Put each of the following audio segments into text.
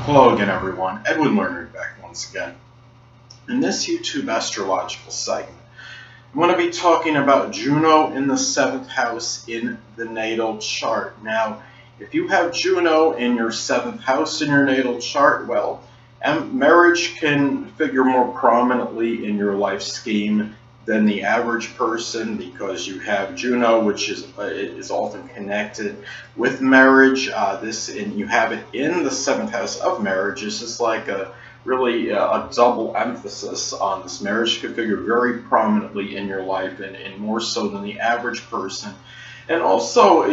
Hello again, everyone. Edwin Learnard back once again. In this YouTube astrological segment, I'm going to be talking about Juno in the 7th house in the natal chart. Now, if you have Juno in your 7th house in your natal chart, well, marriage can figure more prominently in your life scheme than the average person, because you have Juno, which is often connected with marriage. And you have it in the 7th house of marriage. It's just like a double emphasis on this. Marriage can figure very prominently in your life, and more so than the average person. And also,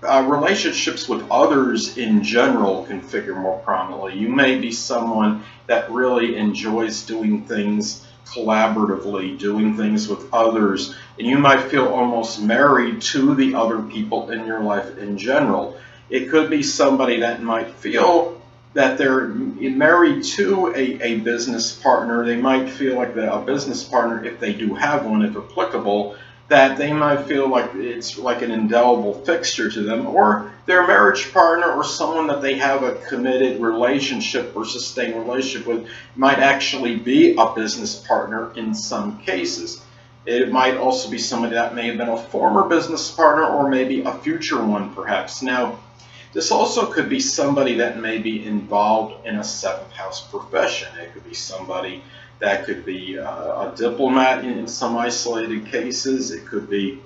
relationships with others in general can figure more prominently. You may be someone that really enjoys doing things collaboratively, doing things with others, and you might feel almost married to the other people in your life in general. It could be somebody that might feel that they're married to a business partner. They might feel like a business partner, if they do have one, if applicable, that they might feel like it's like an indelible fixture to them, or their marriage partner or someone that they have a committed relationship or sustained relationship with might actually be a business partner in some cases. It might also be somebody that may have been a former business partner, or maybe a future one perhaps. Now, this also could be somebody that may be involved in a 7th house profession. It could be somebody that could be a diplomat in some isolated cases. It could be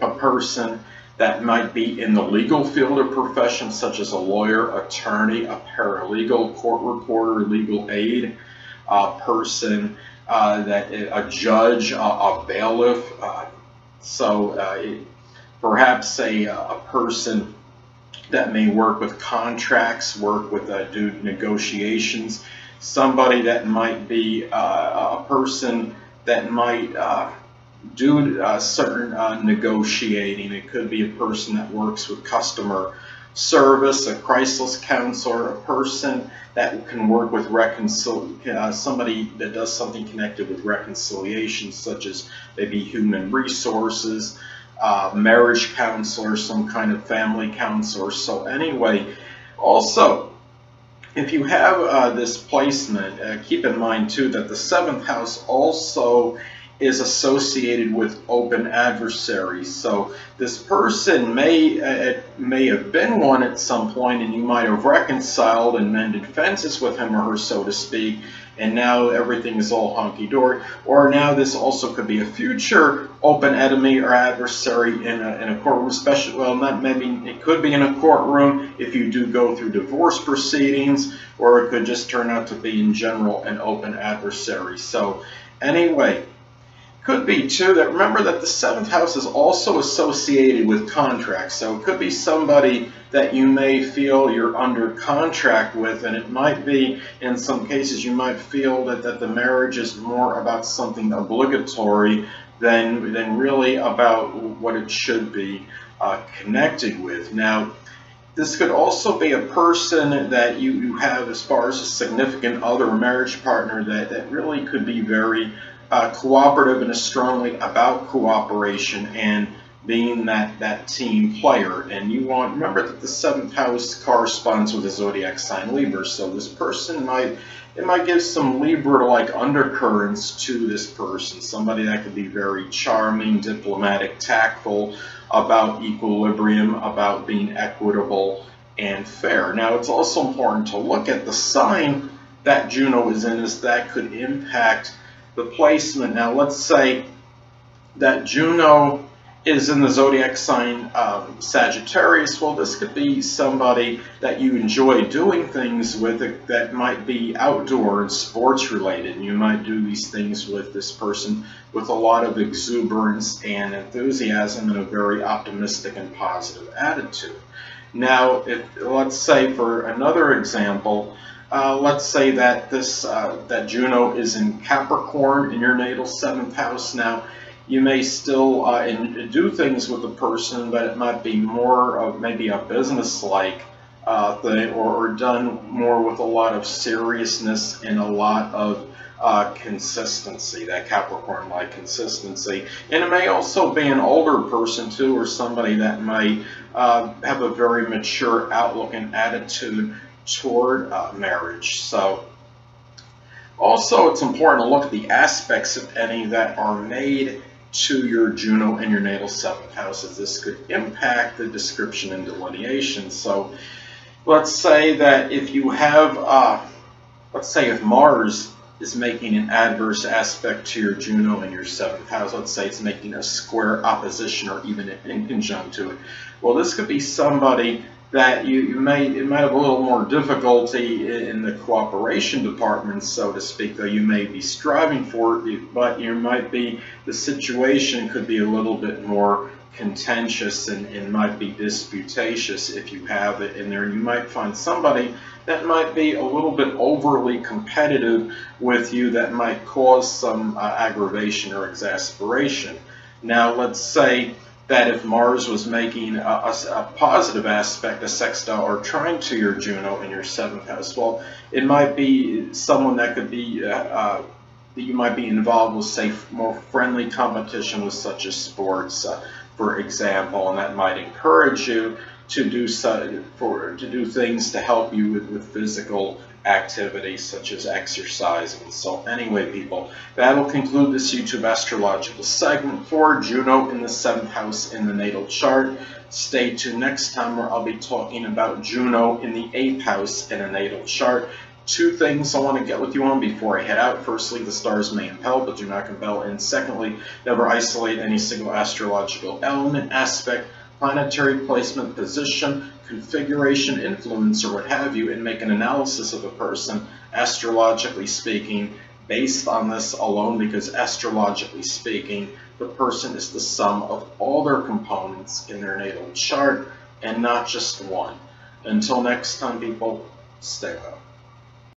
a person that might be in the legal field or profession, such as a lawyer, attorney, a paralegal, court reporter, legal aid, a person a judge, a bailiff. Perhaps a person that may work with contracts, work with do negotiations. Somebody that might be a person that might do certain negotiating. It could be a person that works with customer service, a crisis counselor, a person that can work with somebody that does something connected with reconciliation, such as maybe human resources, marriage counselor, some kind of family counselor. So anyway, also, if you have this placement, keep in mind too that the 7th house also is associated with open adversaries. So this person may have been one at some point, and you might have reconciled and mended fences with him or her, so to speak, and now everything is all hunky-dory. Or now this also could be a future open enemy or adversary in a courtroom, especially, well, it could be in a courtroom if you do go through divorce proceedings, or it could just turn out to be in general an open adversary. So anyway, could be too that, remember that the 7th house is also associated with contracts. So it could be somebody that you may feel you're under contract with, and it might be, in some cases, you might feel that the marriage is more about something obligatory than really about what it should be connected with. Now, this could also be a person that you have as far as a significant other or marriage partner that really could be very cooperative and is strongly about cooperation and being that team player. And you want, remember that the 7th house corresponds with the zodiac sign Libra, so this person might give some Libra-like undercurrents to this person. Somebody that could be very charming, diplomatic, tactful, about equilibrium, about being equitable and fair. Now, it's also important to look at the sign that Juno is in, as that could impact the placement. Now, let's say that Juno is in the zodiac sign Sagittarius. Well, this could be somebody that you enjoy doing things with that might be outdoor and sports related. You might do these things with this person with a lot of exuberance and enthusiasm and a very optimistic and positive attitude. Now, let's say, for another example, let's say that that Juno is in Capricorn in your natal 7th house. Now, you may still do things with the person, but it might be more of maybe a business-like thing, or done more with a lot of seriousness and a lot of consistency, that Capricorn-like consistency. And it may also be an older person too, or somebody that might have a very mature outlook and attitude toward marriage. So also it's important to look at the aspects, if any, that are made to your Juno in your natal 7th house, as this could impact the description and delineation. So let's say that if you have, let's say if Mars is making an adverse aspect to your Juno in your 7th house, let's say it's making a square opposition or even in conjunct to it. Well, this could be somebody that it might have a little more difficulty in the cooperation department, so to speak, though you may be striving for it, but the situation could be a little bit more contentious and might be disputatious if you have it in there. You might find somebody that might be a little bit overly competitive with you that might cause some aggravation or exasperation. Now, let's say that if Mars was making a positive aspect, a sextile or trine to your Juno in your 7th house, well, it might be someone that could be that you might be involved with, say, more friendly competition with, such as sports, for example, and that might encourage you to do things to help you with physical activities such as exercising. So anyway, people, that'll conclude this YouTube astrological segment for Juno in the 7th house in the natal chart. Stay tuned next time, where I'll be talking about Juno in the 8th house in a natal chart. Two things I want to get with you on before I head out. Firstly, the stars may impel, but do not compel. And secondly, never isolate any single astrological element, aspect, planetary placement, position, configuration, influence, or what have you, and make an analysis of a person, astrologically speaking, based on this alone, because astrologically speaking, the person is the sum of all their components in their natal chart and not just one. Until next time, people, stay well.